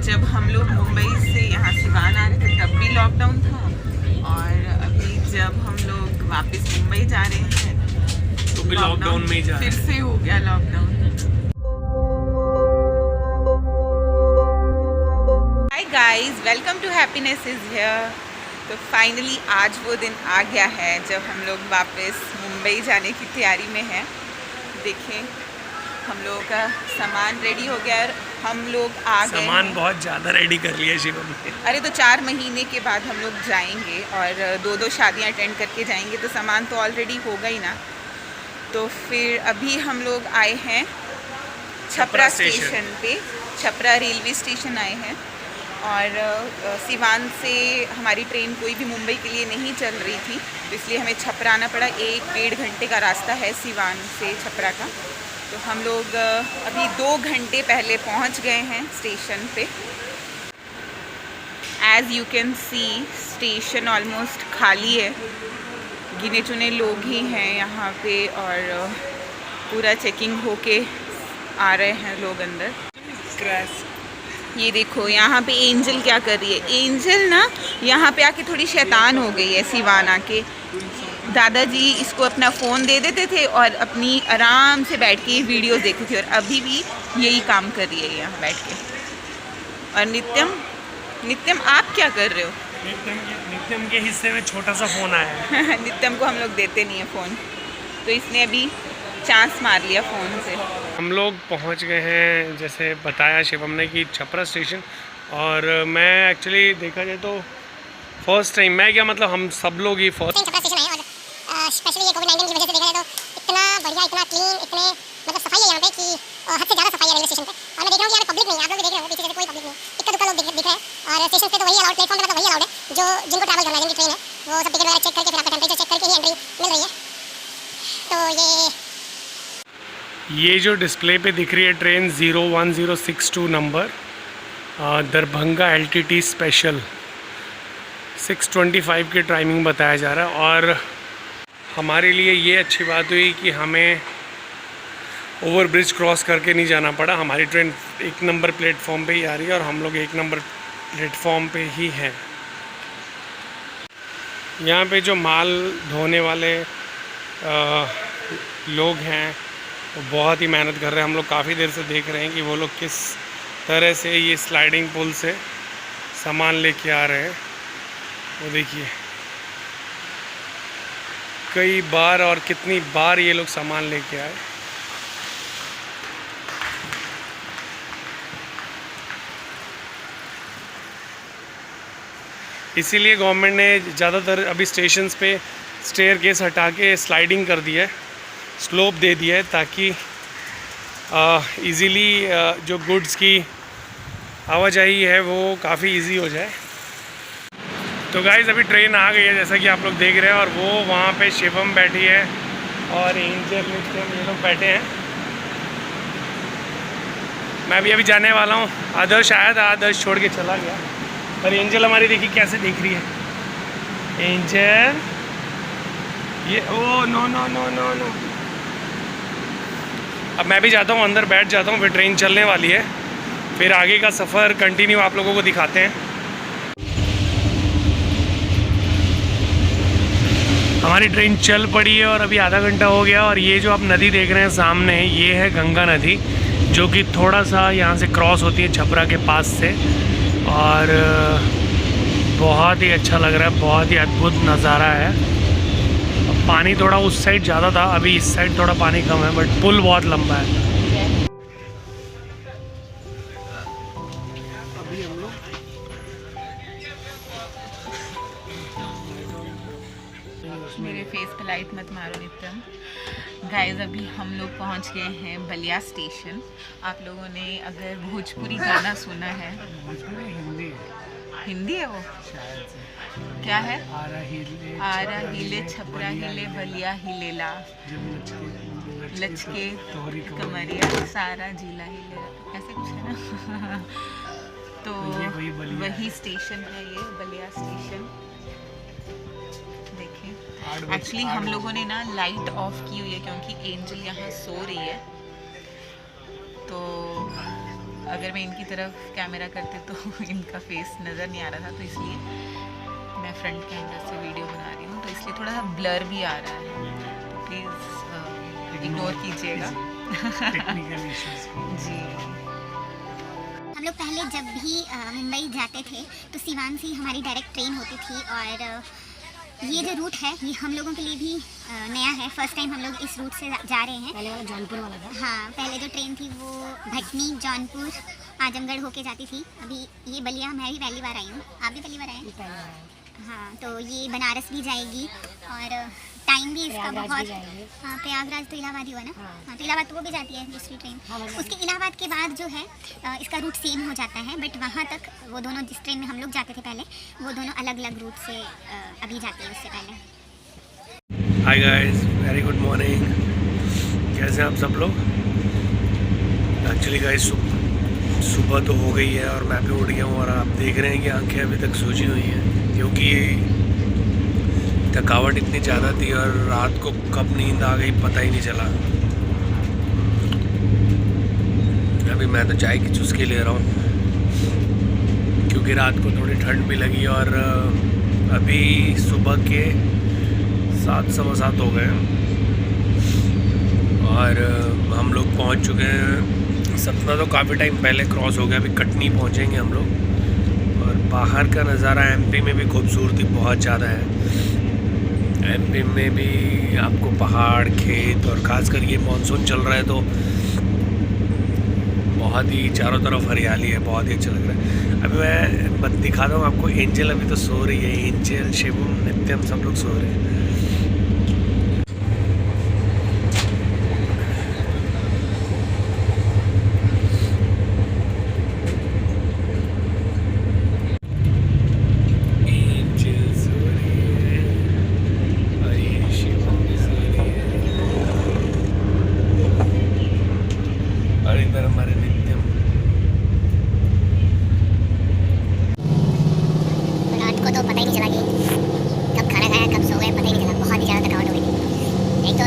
जब हम लोग मुंबई से यहाँ सिवान आ रहे थे तब भी लॉकडाउन था, और अभी जब हम लोग वापस मुंबई जा रहे हैं तो भी लॉकडाउन में ही जा रहे फिर से हो गया lockdown. Hi guys, welcome to happiness is here. तो फाइनली आज वो दिन आ गया है जब हम लोग वापस मुंबई जाने की तैयारी में हैं। देखें, हम लोगों का सामान रेडी हो गया और हम लोग आ गए। सामान बहुत ज़्यादा रेडी कर लिया शिवम ने। अरे तो 4 महीने के बाद हम लोग जाएंगे और 2 शादियां अटेंड करके जाएंगे, तो सामान तो ऑलरेडी होगा ही ना। तो फिर अभी हम लोग आए हैं छपरा स्टेशन पे, छपरा रेलवे स्टेशन आए हैं। और सिवान से हमारी ट्रेन कोई भी मुंबई के लिए नहीं चल रही थी, तो इसलिए हमें छपरा आना पड़ा। 1-1.5 घंटे का रास्ता है सिवान से छपरा का। तो हम लोग अभी 2 घंटे पहले पहुंच गए हैं स्टेशन पे। As you can see station almost खाली है, गिने चुने लोग ही हैं यहाँ पे, और पूरा चेकिंग होके आ रहे हैं लोग अंदर। क्रैश। ये देखो यहाँ पे एंजल क्या कर रही है। एंजल ना यहाँ पे आके थोड़ी शैतान हो गई है। सिवान आके दादाजी इसको अपना फ़ोन दे देते थे और अपनी आराम से बैठ के वीडियोस देखती थी, और अभी भी यही काम कर रही है यहाँ बैठ के। और नित्यम आप क्या कर रहे हो? नित्यम के हिस्से में छोटा सा फ़ोन आया है। नित्यम को हम लोग देते नहीं है फ़ोन, तो इसने अभी चांस मार लिया फ़ोन से। हम लोग पहुंच गए हैं, जैसे बताया शिवम ने, कि छपरा स्टेशन। और मैं एक्चुअली देखा जाए तो फर्स्ट टाइम, मैं क्या मतलब हम सब लोग ही फर्स्ट छपरा स्टेशन आए, और स्पेशली ये कोविड-19 की वजह से देखा जाए तो इतना बढ़िया, इतना क्लीन, इतने मतलब सफाई है यहाँ पे कि हद से ज़्यादा सफाई है रेलवे स्टेशन पे। और मैं देख रहा हूँ कि यहाँ पे पब्लिक नहीं है, आप लोग भी देख रहे हो, पीछे से कोई पब्लिक नहीं है, इक्का-दुक्का लोग दिख रहे हैं। और स्टेशन पे तो वही अलाउड, प्लेटफॉर्म पे मतलब वही अलाउड है जो जिनको ट्रैवल करना है, जिनकी ट्रेन है, वो सब टिकट वगैरह चेक करके फिर आपका टेम्परेचर चेक करके ही एंट्री मिल रही है। तो ये जो डिस्प्ले पे दिख रही है train 01062 number, Darbhanga LTT special 6:25 की टाइमिंग बताया जा रहा है। और हमारे लिए ये अच्छी बात हुई कि हमें ओवर ब्रिज क्रॉस करके नहीं जाना पड़ा। हमारी ट्रेन 1 नंबर प्लेटफॉर्म पे ही आ रही है और हम लोग 1 नंबर प्लेटफॉर्म पे ही हैं। यहाँ पे जो माल ढोने वाले लोग हैं वो बहुत ही मेहनत कर रहे हैं। हम लोग काफ़ी देर से देख रहे हैं कि वो लोग किस तरह से ये स्लाइडिंग पुल से सामान लेके आ रहे हैं। वो देखिए कई बार और कितनी बार ये लोग सामान लेके आए। इसीलिए गवर्नमेंट ने ज़्यादातर अभी स्टेशंस पे स्टेयर केस हटा के स्लाइडिंग कर दिया है, स्लोप दे दिया है, ताकि इजीली जो गुड्स की आवाजाही है वो काफ़ी इजी हो जाए। तो गाइज़ अभी ट्रेन आ गई है, जैसा कि आप लोग देख रहे हैं, और वो वहाँ पे शिवम बैठी है और एंजल नित्यम ये लोग बैठे हैं। मैं भी अभी जाने वाला हूँ। आदर्श आया था, आदर्श छोड़ के चला गया, पर एंजल हमारी देखिए कैसे देख रही है। एंजल ये oh no no no no no. अब मैं भी जाता हूँ, अंदर बैठ जाता हूँ, फिर ट्रेन चलने वाली है, फिर आगे का सफ़र कंटिन्यू आप लोगों को दिखाते हैं। हमारी ट्रेन चल पड़ी है और अभी आधा घंटा हो गया। और ये जो आप नदी देख रहे हैं सामने, ये है गंगा नदी, जो कि थोड़ा सा यहाँ से क्रॉस होती है छपरा के पास से। और बहुत ही अच्छा लग रहा है, बहुत ही अद्भुत नज़ारा है। पानी थोड़ा उस साइड ज़्यादा था, अभी इस साइड थोड़ा पानी कम है, बट पुल बहुत लंबा है। अभी हम लोग मेरे फेस पे लाइट मत मारो नित्यम। गाइस अभी हम लोग पहुंच गए हैं बलिया स्टेशन। आप लोगों ने अगर भोजपुरी गाना सुना है, हिंदी है वो शायद से क्या है, आरा हिले छपरा हिले बलिया हिलेला, लचके कमरिया सारा जिला हिले, ऐसे कुछ है ना। तो वही स्टेशन है ये बलिया स्टेशन। देखें, एक्चुअली हम लोगों ने ना लाइट ऑफ की हुई है क्योंकि एंजल यहाँ सो रही है। तो अगर मैं इनकी तरफ कैमरा करती तो इनका फेस नज़र नहीं आ रहा था, तो इसलिए मैं फ्रंट कैमरा से वीडियो बना रही हूँ, तो इसलिए थोड़ा सा ब्लर भी आ रहा है, तो प्लीज़ इग्नोर कीजिएगा। टेक्निकल इश्यूज जी। हम लोग पहले जब भी मुंबई जाते थे तो सिवान से हमारी डायरेक्ट ट्रेन होती थी, और ये जो रूट है ये हम लोगों के लिए भी नया है। फर्स्ट टाइम हम लोग इस रूट से जा रहे हैं। पहले वाला जौनपुर वाला था। हाँ, पहले जो ट्रेन थी वो भटनी, जौनपुर, आजमगढ़ होके जाती थी। अभी ये बलिया मैं भी पहली बार आई हूँ, आप भी पहली बार आए हैं? हाँ, तो ये बनारस भी जाएगी, और टाइम भी इसका बहुत। हाँ, प्रयागराज तो इलाहाबाद ही हुआ ना। हाँ, तो इलाहाबाद तो वो भी जाती है दूसरी ट्रेन। उसके इलाहाबाद के बाद जो है इसका रूट सेम हो जाता है, बट वहाँ तक वो दोनों, जिस ट्रेन में हम लोग जाते थे पहले, वो दोनों अलग अलग रूट से अभी जाती है उससे पहले। Hi guys, very good morning. कैसे हैं आप सब लोग? एक्चुअली गाइस सुबह तो हो गई है और मैं भी उठ गया हूँ, और आप देख रहे हैं कि आंखें अभी तक सूजी हुई हैं, क्योंकि थकावट इतनी ज़्यादा थी और रात को कब नींद आ गई पता ही नहीं चला। अभी मैं तो चाय की चुस्की ले रहा हूँ, क्योंकि रात को थोड़ी ठंड भी लगी, और अभी सुबह के 7 सवा 7 हो गए और हम लोग पहुँच चुके हैं। सतना तो काफ़ी टाइम पहले क्रॉस हो गया, अभी कटनी पहुँचेंगे हम लोग। और बाहर का नज़ारा एमपी में भी खूबसूरती बहुत ज़्यादा है। एमपी में भी आपको पहाड़, खेत, और ख़ासकर ये मानसून चल रहा है तो बहुत ही चारों तरफ हरियाली है, बहुत ही अच्छा लग रहा है। अभी मैं दिखाता हूँ आपको। एंजल अभी तो सो रही है, एंजल, शिवम, नित्यम सब लोग सो रहे हैं।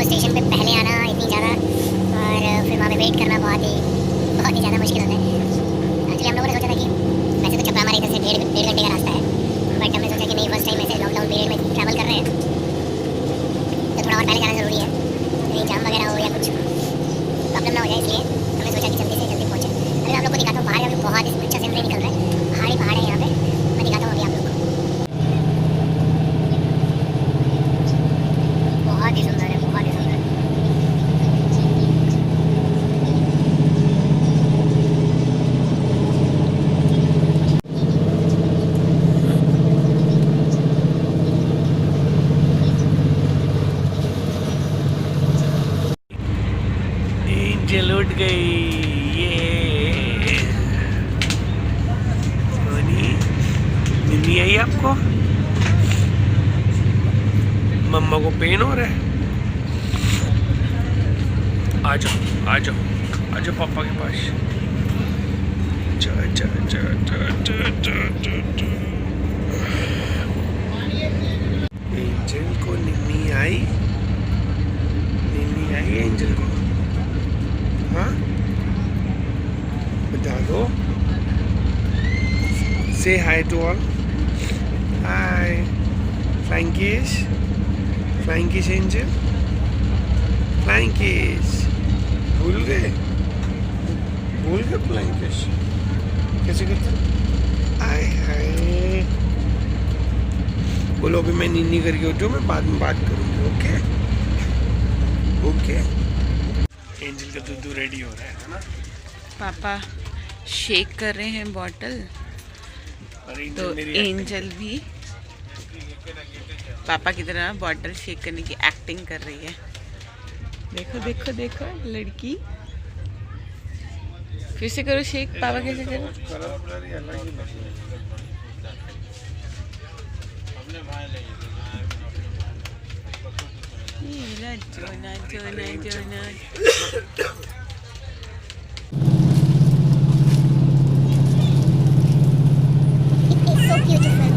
स्टेशन पे पहले आना इतनी ज़्यादा, और फिर वहाँ पे वेट करना बहुत ही ज़्यादा मुश्किल होता है। एक्चुअली हम लोगों ने सोचा था कि वैसे तो छपरा हमारे इधर से डेढ़ घंटे का रास्ता है, बट हमने सोचा कि नहीं, फर्स्ट टाइम ऐसे लॉकडाउन पीरियड में ट्रैवल कर रहे हैं तो थोड़ा और पहले जाना ज़रूरी है, कहीं जाम वगैरह हो या कुछ प्रॉब्लम ना हो जाए, इसलिए हमने सोचा कि जल्दी से जल्दी पहुँचे। अभी आप लोग को दिखाता हूँ बाहर, हम लोग बहुत ही अच्छा सीनरी निकल रहा है, पहाड़ ही पहाड़ है यहाँ पे। मैं दिखाता हूँ अभी आप लोग को, बहुत ही सुंदर है, बहुत ही सुंदर। एंजल उठ गई, ये नींद आई आपको? मम्मा को पेन हो रहा है? आ जाओ आ जाओ आ जाओ पापा के पास। एंजल को नींद आई? नींद आई एंजल को? हाँ, बता दो। Say hi to all. Hi flying kiss, flying kiss angel, flying kiss. भूल गए फ्लाइंग किस कैसे करते? आय हाय। बोलो अभी मैं नींद करके उठो, मैं बाद में बात करूँगी। Okay okay. एंजल का दूध रेडी हो रहा है ना? पापा शेक कर रहे हैं बॉटल, तो एंजल भी पापा की तरह बॉटल शेक करने की एक्टिंग कर रही है। देखो देखो देखो लड़की, फिर से करो शेक। पापा कैसे करो? जोना जोना जोना। So beautiful.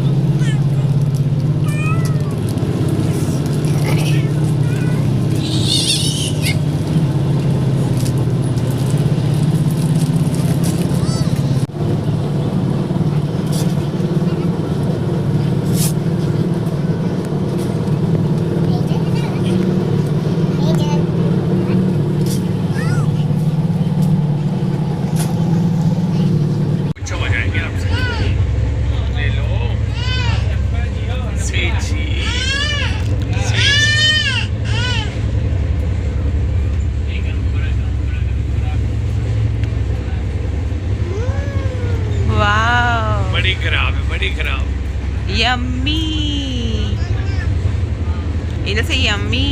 खराब है, बड़ी खराब। यम्मी, इधर से यम्मी,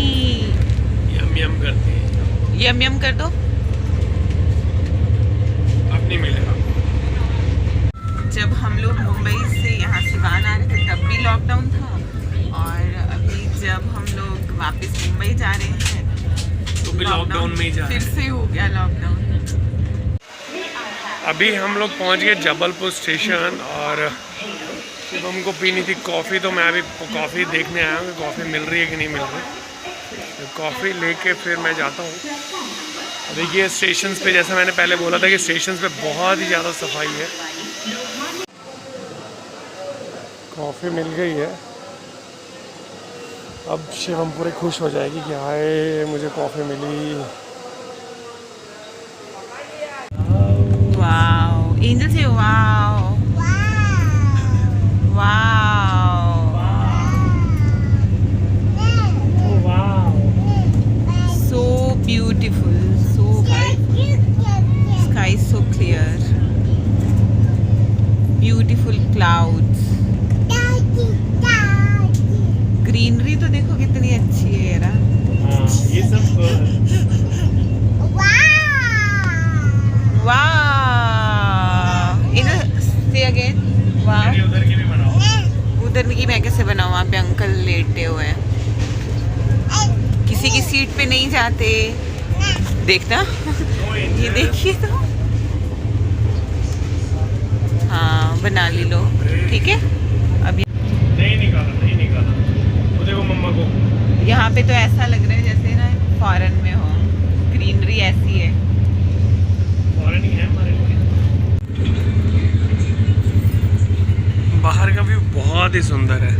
यम यम करती है। यम यम कर दो। अब नहीं मिलेगा। जब हम लोग मुंबई से यहाँ सिवान आ रहे थे तब भी लॉकडाउन था, और अभी जब हम लोग वापस मुंबई जा रहे हैं तो भी लॉकडाउन में ही जा रहे फिर हैं। से हो गया लॉकडाउन। अभी हम लोग पहुँच गए जबलपुर स्टेशन, और जब हमको पीनी थी कॉफ़ी, तो मैं अभी कॉफ़ी देखने आया हूँ कि कॉफ़ी मिल रही है कि नहीं मिल रही। तो कॉफ़ी लेके फिर मैं जाता हूँ। देखिए स्टेशंस पे, जैसा मैंने पहले बोला था कि स्टेशंस पे बहुत ही ज़्यादा सफाई है। कॉफ़ी मिल गई है। अब शिवम पूरे खुश हो जाएगी कि हाय मुझे कॉफ़ी मिली। वाओ, एंजल से wow, wow, so beautiful, so sky is so clear, beautiful clouds, greenery तो देखो कितनी अच्छी है यार। ये सब वाह, इधर से अगेन, वाह। उधर की भी बनाओ। उधर की मैं कैसे बनाऊँ? वहाँ पे अंकल लेटे हुए हैं, किसी की सीट पे नहीं जाते, देखना। ये देखिए तो, हाँ बना ली लो, ठीक है। अभी नहीं निकाला। वो देखो मम्मा को। यहाँ पे तो ऐसा लग रहा है जैसे ना फॉरेन में हो, ग्रीनरी ऐसी है। फॉरेन ही है हमारे लिए। बाहर का व्यू बहुत ही सुंदर है,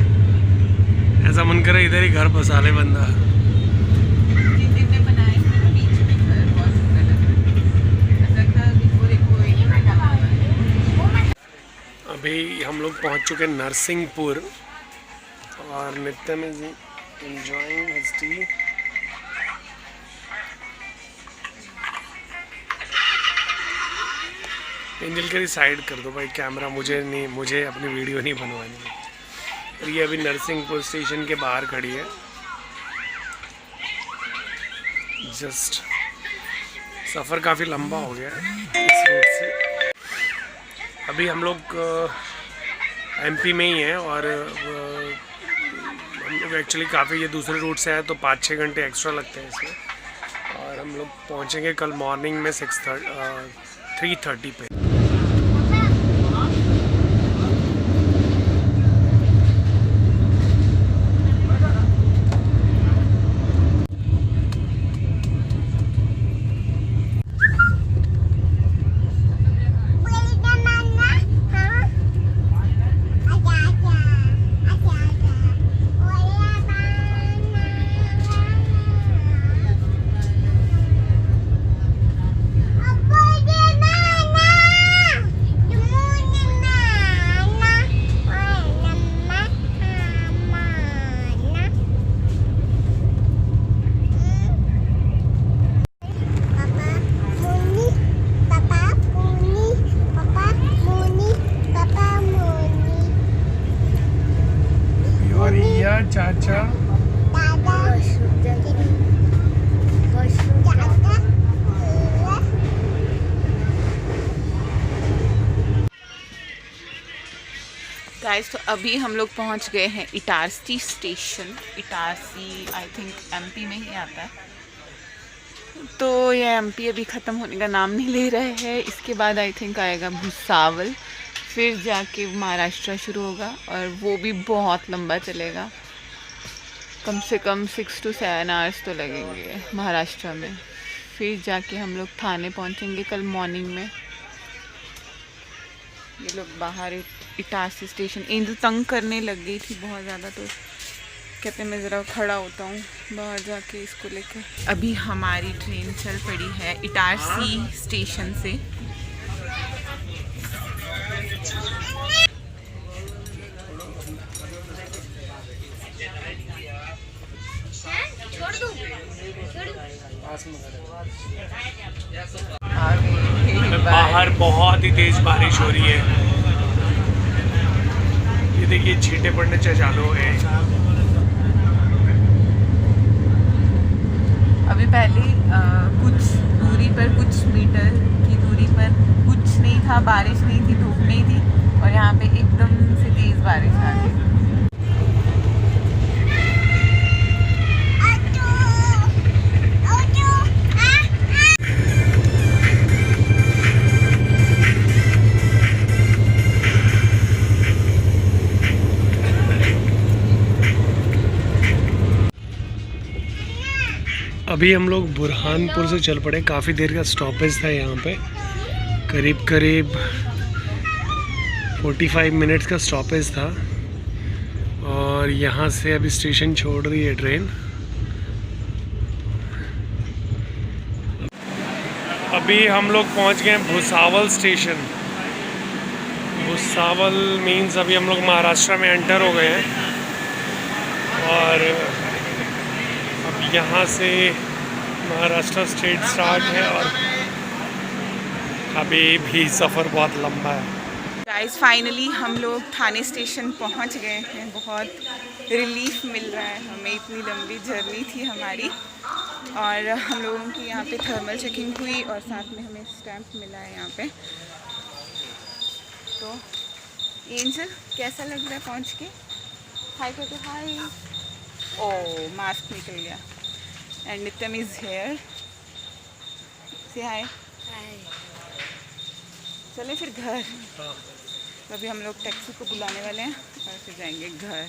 ऐसा मन करे इधर ही घर बसा ले बंदा। जिनने बनाए हैं बीच में घर बहुत सुंदर लग रहा है, ऐसा लगता है कि पूरे कोई नहीं बैठा हुआ है। अभी हम लोग पहुंच चुके हैं नरसिंहपुर, और नित्यम is enjoying his T. Angel के साइड कर दो भाई कैमरा, मुझे अपनी वीडियो नहीं बनवानी है। और ये अभी नरसिंहपुर स्टेशन के बाहर खड़ी है। जस्ट सफ़र काफ़ी लंबा हो गया है इस रूट से। अभी हम लोग एमपी में ही हैं, और हम लोग एक्चुअली काफ़ी ये दूसरे रूट से आए तो 5-6 घंटे एक्स्ट्रा लगते हैं इसमें। और हम लोग पहुँचेंगे कल मॉर्निंग में 3:30 पे। चाचा गाइस, तो अभी हम लोग पहुंच गए हैं Itarsi station. Itarsi I think MP में ही आता है। तो ये एमपी अभी ख़त्म होने का नाम नहीं ले रहा है। इसके बाद आई थिंक आएगा भुसावल, फिर जाके महाराष्ट्र शुरू होगा, और वो भी बहुत लंबा चलेगा। कम से कम 6 to 7 आवर्स तो लगेंगे महाराष्ट्र में। फिर जाके हम लोग थाने पहुंचेंगे कल मॉर्निंग में। ये लोग बाहर इटारसी स्टेशन, एंजल तंग करने लग गई थी बहुत ज़्यादा, तो कहते मैं ज़रा खड़ा होता हूँ बाहर जाके इसको लेकर। अभी हमारी ट्रेन चल पड़ी है इटारसी स्टेशन से। बाहर बहुत ही तेज बारिश हो रही है। देखिए छींटे पड़ने चालू हो गए। अभी पहले कुछ दूरी पर, कुछ मीटर की दूरी पर कुछ नहीं था, बारिश नहीं थी, धूप नहीं थी, और यहाँ पे एकदम से तेज़ बारिश आ गई। अभी हम लोग बुरहानपुर से चल पड़े। काफ़ी देर का स्टॉपेज था यहाँ पे, करीब करीब 45 मिनट्स का स्टॉपेज था। और यहाँ से अभी स्टेशन छोड़ रही है ट्रेन। अभी हम लोग पहुँच गए भुसावल स्टेशन। भुसावल मीन्स अभी हम लोग महाराष्ट्र में एंटर हो गए हैं। और अब यहाँ से महाराष्ट्र स्टेट स्टार्ट है और अभी भी सफ़र बहुत लंबा है। गाइस फाइनली हम लोग थाने स्टेशन पहुंच गए हैं। बहुत रिलीफ मिल रहा है हमें, इतनी लंबी जर्नी थी हमारी। और हम लोगों की यहाँ पे थर्मल चेकिंग हुई और साथ में हमें स्टैंप मिला है यहाँ पे। तो एंजल कैसा लग रहा है पहुँच के? हाय करके हाय। ओ मास्क निकल गया। एंड नित्यम इज हेयर। से हाय। चले फिर घर। तो अभी हम लोग टैक्सी को बुलाने वाले हैं और फिर जाएंगे घर।